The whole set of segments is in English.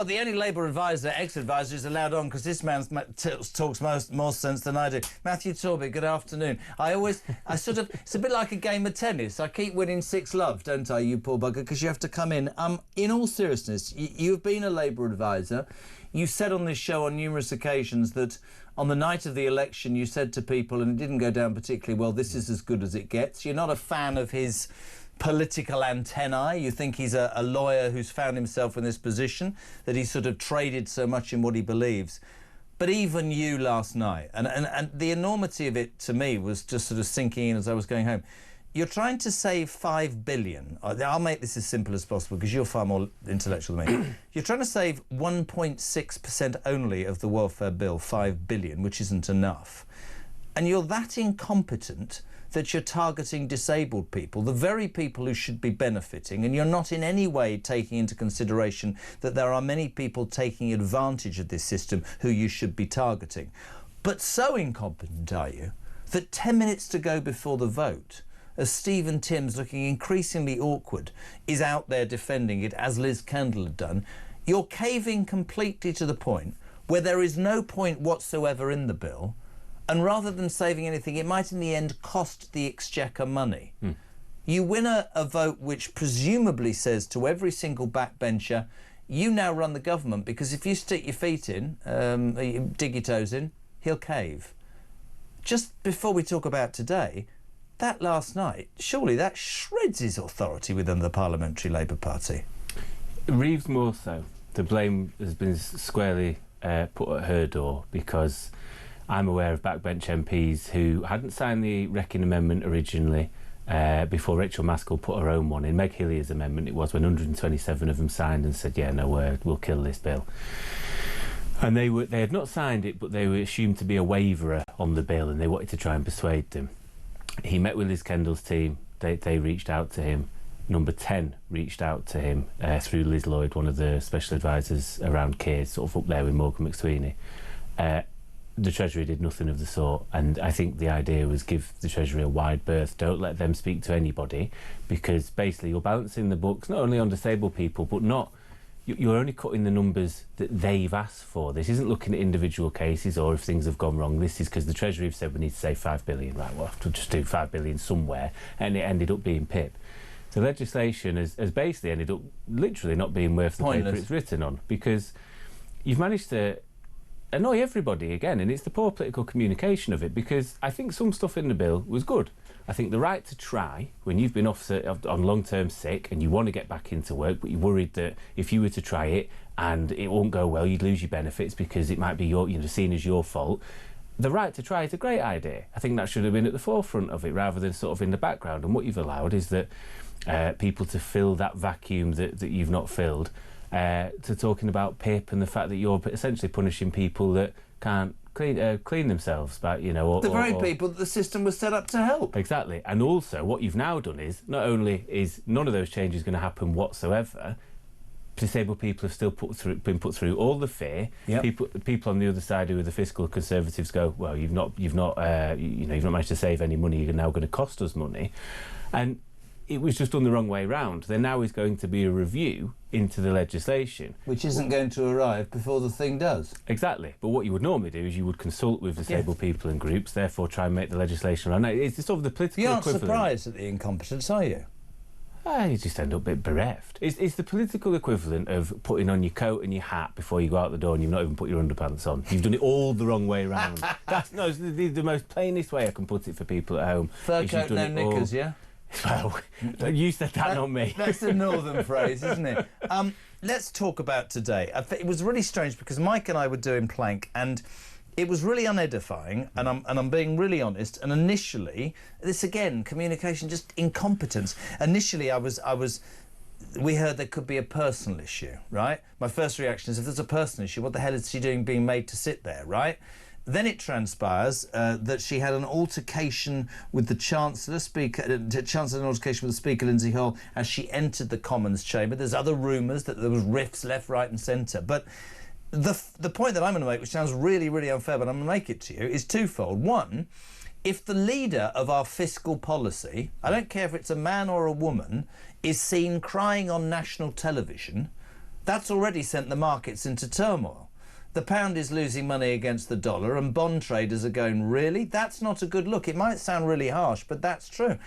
Well, the only Labour advisor, ex-advisor, is allowed on because this man talks more sense than I do. Matthew Torbitt, good afternoon. It's a bit like a game of tennis. I keep winning 6-love, don't I, you poor bugger, because you have to come in. In all seriousness, you've been a Labour advisor. You said on this show on numerous occasions that on the night of the election you said to people, and it didn't go down particularly well, this is as good as it gets. You're not a fan of his political antennae. You think he's a lawyer who's found himself in this position, that he's sort of traded so much in what he believes. But even you last night, and the enormity of it to me was just sort of sinking in as I was going home. You're trying to save $5 billion. I'll make this as simple as possible because you're far more intellectual than me. You're trying to save 1.6% only of the welfare bill, $5 billion, which isn't enough. And you're that incompetent that you're targeting disabled people, the very people who should be benefiting, and you're not in any way taking into consideration that there are many people taking advantage of this system who you should be targeting. But so incompetent are you that 10 minutes to go before the vote, as Stephen Timms, looking increasingly awkward, is out there defending it, as Liz Kendall had done, you're caving completely to the point where there is no point whatsoever in the bill. And rather than saving anything, it might in the end cost the Exchequer money. You win a vote which presumably says to every single backbencher, you now run the government, because if you stick your feet in, dig your toes in, he'll cave. Just before we talk about today, that last night, surely that shreds his authority within the Parliamentary Labour Party. Reeves more so. The blame has been squarely put at her door, because I'm aware of backbench MPs who hadn't signed the Wrecking Amendment originally before Rachel Maskell put her own one in. Meg Hillier's amendment it was, when 127 of them signed and said, yeah, no, we'll kill this bill. And they had not signed it, but they were assumed to be a waverer on the bill, and they wanted to try and persuade them. He met with Liz Kendall's team. They reached out to him. Number 10 reached out to him through Liz Lloyd, one of the special advisors around Keir, sort of up there with Morgan McSweeney. The Treasury did nothing of the sort, and I think the idea was give the Treasury a wide berth. Don't let them speak to anybody, because basically you're balancing the books not only on disabled people, but you're only cutting the numbers that they've asked for. This isn't looking at individual cases or if things have gone wrong. This is because the Treasury have said we need to save $5 billion. Right, we'll have to just do $5 billion somewhere, and it ended up being PIP. So legislation has basically ended up literally not being worth the paper it's written on, because you've managed to annoy everybody again, and it's the poor political communication of it, because I think some stuff in the bill was good. I think the right to try, when you've been off on long-term sick and you want to get back into work, but you're worried that if you were to try it and it won't go well, you'd lose your benefits because it might be seen as your fault. The right to try is a great idea. I think that should have been at the forefront of it rather than sort of in the background. And what you've allowed is that people to fill that vacuum that you've not filled, to talking about PIP and the fact that you're essentially punishing people that can't clean themselves, but the very people that the system was set up to help. Exactly. And also what you've now done is, not only is none of those changes going to happen whatsoever, disabled people have still been put through all the fear. Yep. People on the other side who are the fiscal conservatives go, well, you've not managed to save any money, you're now going to cost us money. And it was just done the wrong way round. There now is going to be a review into the legislation, which isn't going to arrive before the thing does. Exactly. But what you would normally do is you would consult with disabled people and groups, therefore try and make the legislation around. It's sort of the political equivalent. You're not surprised at the incompetence, are you? You just end up a bit bereft. It's the political equivalent of putting on your coat and your hat before you go out the door and you've not even put your underpants on. You've done it all the wrong way round. It's the most plainest way I can put it for people at home. Fur coat, no knickers, yeah? Well, you said that, not me. That's the northern phrase, isn't it? Let's talk about today. It was really strange because Mike and I were doing Plank, and it was really unedifying, and I'm being really honest. And initially, this again, communication, just incompetence. Initially, we heard there could be a personal issue, right? My first reaction is, if there's a personal issue, what the hell is she doing being made to sit there, right? Then it transpires that she had an altercation with the Chancellor, an altercation with the Speaker, Lindsay Hall, as she entered the Commons chamber. There's other rumours that there was rifts left, right and centre. But the point that I'm going to make, which sounds really, really unfair, but I'm going to make it to you, is twofold. One, if the leader of our fiscal policy, I don't care if it's a man or a woman, is seen crying on national television, That's already sent the markets into turmoil. The pound is losing money against the dollar and bond traders are going, really? That's not a good look. It might sound really harsh, but that's true.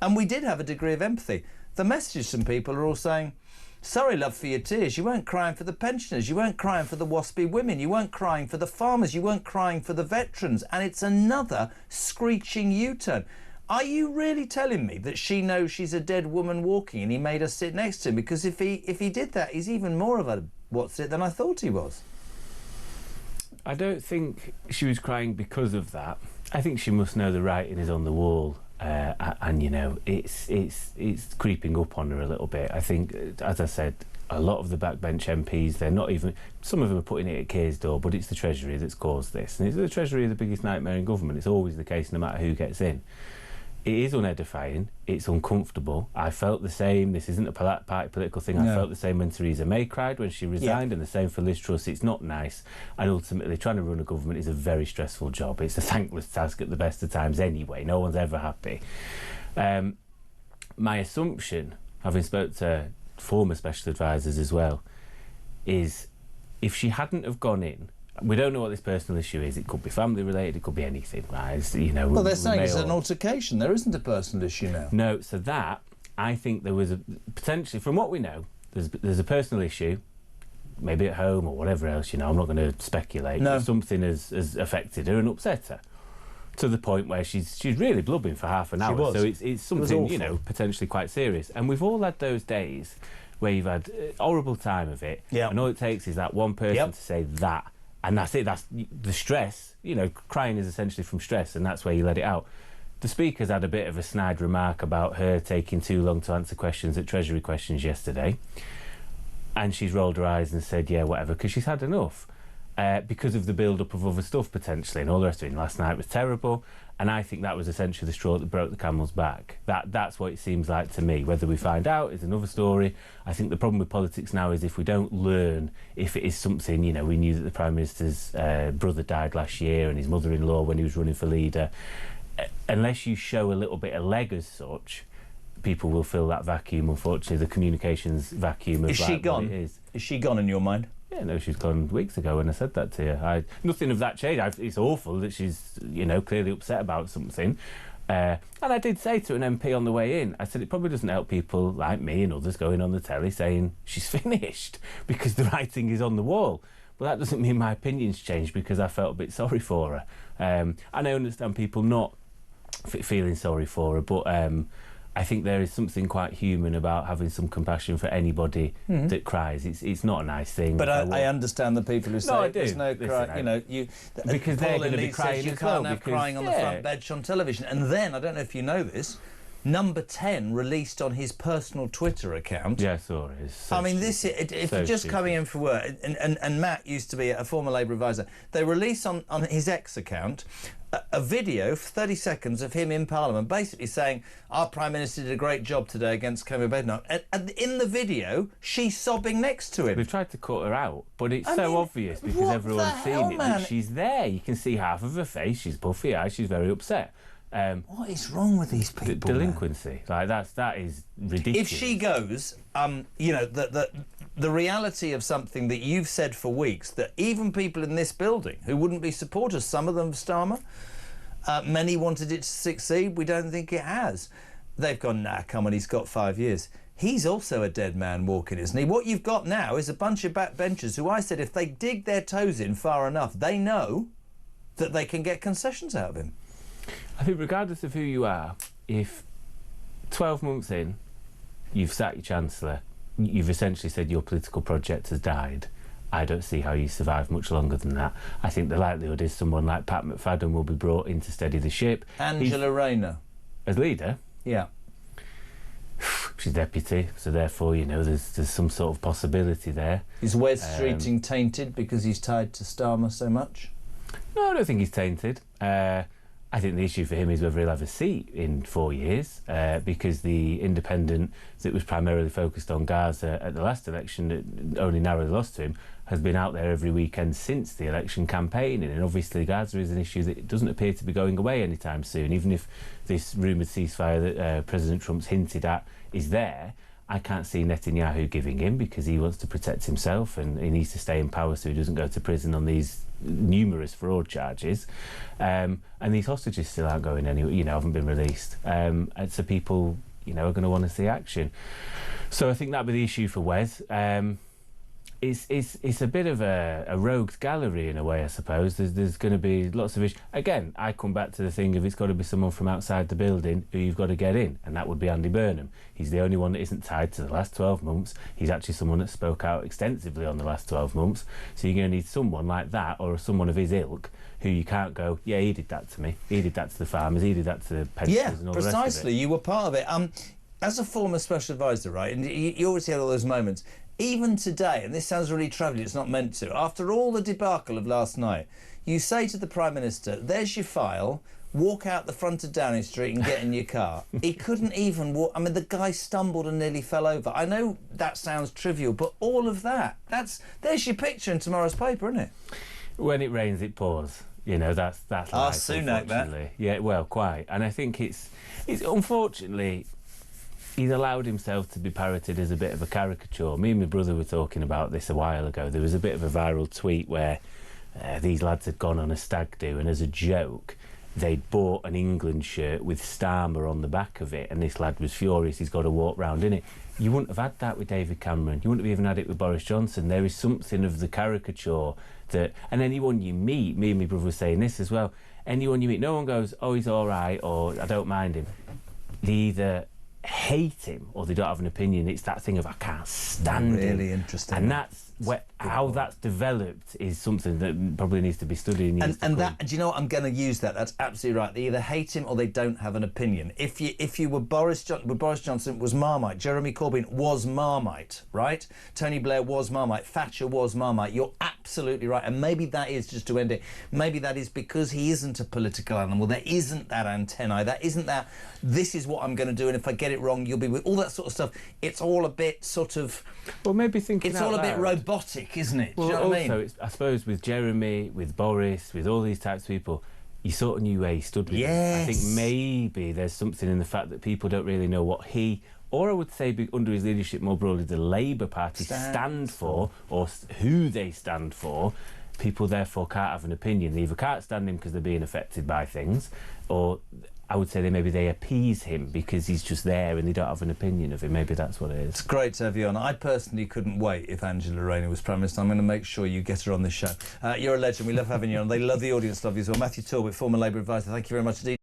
And we did have a degree of empathy. The messages from people are all saying, sorry, love, for your tears. You weren't crying for the pensioners. You weren't crying for the waspy women. You weren't crying for the farmers. You weren't crying for the veterans. And it's another screeching U-turn. Are you really telling me that she knows she's a dead woman walking and he made her sit next to him? Because if he did that, he's even more of a what's it than I thought he was. I don't think she was crying because of that. I think she must know the writing is on the wall, and you know it's creeping up on her a little bit. I think, as I said, a lot of the backbench MPs, they're not even. Some of them are putting it at Keir's door, but it's the Treasury that's caused this, and it's the Treasury is the biggest nightmare in government. It's always the case, no matter who gets in. It is unedifying, it's uncomfortable. I felt the same. This isn't a party political thing. No. I felt the same when Theresa May cried when she resigned, and the same for Liz Truss. It's not nice, and ultimately trying to run a government is a very stressful job. It's a thankless task at the best of times anyway. No one's ever happy. My assumption, having spoke to former special advisors as well, is if she hadn't have gone in, we don't know what this personal issue is. It could be family related. It could be anything, right? It's, you know. Well, they're saying it's an altercation. There isn't a personal issue now. No. So that, I think there was a potentially, from what we know, there's a personal issue, maybe at home or whatever else. You know, I'm not going to speculate. No. But something has affected her and upset her to the point where she's really blubbing for half an hour. Was. So it's something, you know, potentially quite serious. And we've all had those days where you've had a horrible time of it. Yeah. And all it takes is that one person to say that. And that's it, that's the stress. You know, crying is essentially from stress, and that's where you let it out. The Speaker's had a bit of a snide remark about her taking too long to answer questions at Treasury questions yesterday. And she's rolled her eyes and said, yeah, whatever, because she's had enough. Because of the build-up of other stuff, potentially, and all the rest of it. Last night was terrible, and I think that was essentially the straw that broke the camel's back. That's what it seems like to me. Whether we find out is another story. I think the problem with politics now is if we don't learn, if it is something, you know, we knew that the Prime Minister's brother died last year and his mother-in-law when he was running for leader. Unless you show a little bit of leg as such, people will fill that vacuum, unfortunately, the communications vacuum of Is she gone? Is she gone in your mind? Yeah, no, she's gone weeks ago when I said that to you. Nothing of that changed. It's awful that she's, you know, clearly upset about something. And I did say to an MP on the way in, I said it probably doesn't help people like me and others going on the telly saying she's finished because the writing is on the wall. But that doesn't mean my opinion's changed because I felt a bit sorry for her. And I understand people not feeling sorry for her, but I think there is something quite human about having some compassion for anybody that cries. It's not a nice thing. But I understand the people who say there's no cry. You know, because they're going to be crying you can't have crying on the front bench on television. And then I don't know if you know this, Number 10 released on his personal Twitter account. Yeah, I saw it. I mean, this if you're just coming in for work, and Matt used to be a former Labour advisor, they release on his X account a video for 30 seconds of him in Parliament basically saying, our Prime Minister did a great job today against Kemi Badenoch. And in the video, she's sobbing next to him. We've tried to cut her out, but it's so obvious because everyone's seen it that she's there. You can see half of her face. She's puffy eyes. She's very upset. What is wrong with these people? Delinquency, like that is ridiculous. If she goes, you know, the reality of something that you've said for weeks, that even people in this building who wouldn't be supporters, some of them of Starmer, many wanted it to succeed. We don't think it has. They've gone, nah, come on, he's got 5 years. He's also a dead man walking, isn't he? What you've got now is a bunch of backbenchers who I said if they dig their toes in far enough, they know that they can get concessions out of him. I think regardless of who you are, if 12 months in, you've sacked your chancellor, you've essentially said your political project has died, I don't see how you survive much longer than that. I think the likelihood is someone like Pat McFadden will be brought in to steady the ship. Angela Rayner. As leader? Yeah. She's deputy, so therefore, you know, there's some sort of possibility there. Is Wes Streeting tainted because he's tied to Starmer so much? No, I don't think he's tainted. I think the issue for him is whether he'll have a seat in 4 years, because the independent that was primarily focused on Gaza at the last election, that only narrowly lost to him, has been out there every weekend since the election campaigning. And obviously Gaza is an issue that doesn't appear to be going away anytime soon, even if this rumoured ceasefire that President Trump's hinted at is there. I can't see Netanyahu giving in because he wants to protect himself and he needs to stay in power so he doesn't go to prison on these numerous fraud charges. And these hostages still aren't going anywhere, haven't been released. And so people, are going to want to see action. So I think that'd be the issue for Wes. It's a bit of a rogues gallery in a way, I suppose. There's going to be lots of issues. Again, I come back to the thing of it's got to be someone from outside the building who you've got to get in, and that would be Andy Burnham. He's the only one that isn't tied to the last 12 months. He's actually someone that spoke out extensively on the last 12 months. So you're going to need someone like that or someone of his ilk who you can't go, yeah, he did that to me. He did that to the farmers. He did that to the pensioners and all the rest of it. Precisely. You were part of it. As a former special advisor, right, and you always had all those moments. Even today, and this sounds really travelling, it's not meant to, after all the debacle of last night, you say to the Prime Minister, there's your file, walk out the front of Downing Street and get in your car. He couldn't even walk. I mean, the guy stumbled and nearly fell over. I know that sounds trivial, but all of that, there's your picture in tomorrow's paper, isn't it? When it rains, it pours. That's life, Sunak, that. Yeah, well, quite. And I think it's unfortunately... he's allowed himself to be parroted as a bit of a caricature. Me and my brother were talking about this a while ago. There was a bit of a viral tweet where these lads had gone on a stag do, and as a joke, they'd bought an England shirt with Starmer on the back of it, and this lad was furious. He's got to walk round in it. You wouldn't have had that with David Cameron. You wouldn't have even had it with Boris Johnson. There is something of the caricature that... And anyone you meet, me and my brother were saying this as well, anyone you meet, no one goes, oh, he's all right, or I don't mind him. They either hate him or they don't have an opinion. It's that thing of I can't stand him. Really interesting. And that's how that's developed is something that probably needs to be studied. And that, do you know what, I'm going to use that. That's absolutely right. They either hate him or they don't have an opinion. If you were Boris Johnson was Marmite, Jeremy Corbyn was Marmite, right? Tony Blair was Marmite, Thatcher was Marmite. You're absolutely right. And maybe that is, just to end it, maybe that is because he isn't a political animal. There isn't that antennae. That isn't that, this is what I'm going to do, and if I get it wrong, you'll be with all that sort of stuff. It's all a bit sort of... Well, maybe thinking it's all a bit robotic, isn't it? Well, do you know what I mean? Also, I suppose with Jeremy, with Boris, with all these types of people, you sort of knew where he stood with them. I think maybe there's something in the fact that people don't really know what he, or I would say under his leadership more broadly, the Labour Party stand for, or who they stand for. People therefore can't have an opinion. They either can't stand him because they're being affected by things, or I would say maybe they appease him because he's just there and they don't have an opinion of him. Maybe that's what it is. It's great to have you on. I personally couldn't wait if Angela Rayner was Prime Minister. I'm going to make sure you get her on this show. You're a legend. We love having you on. They love the audience, love you as well. Matthew Torbitt, former Labour advisor. Thank you very much indeed.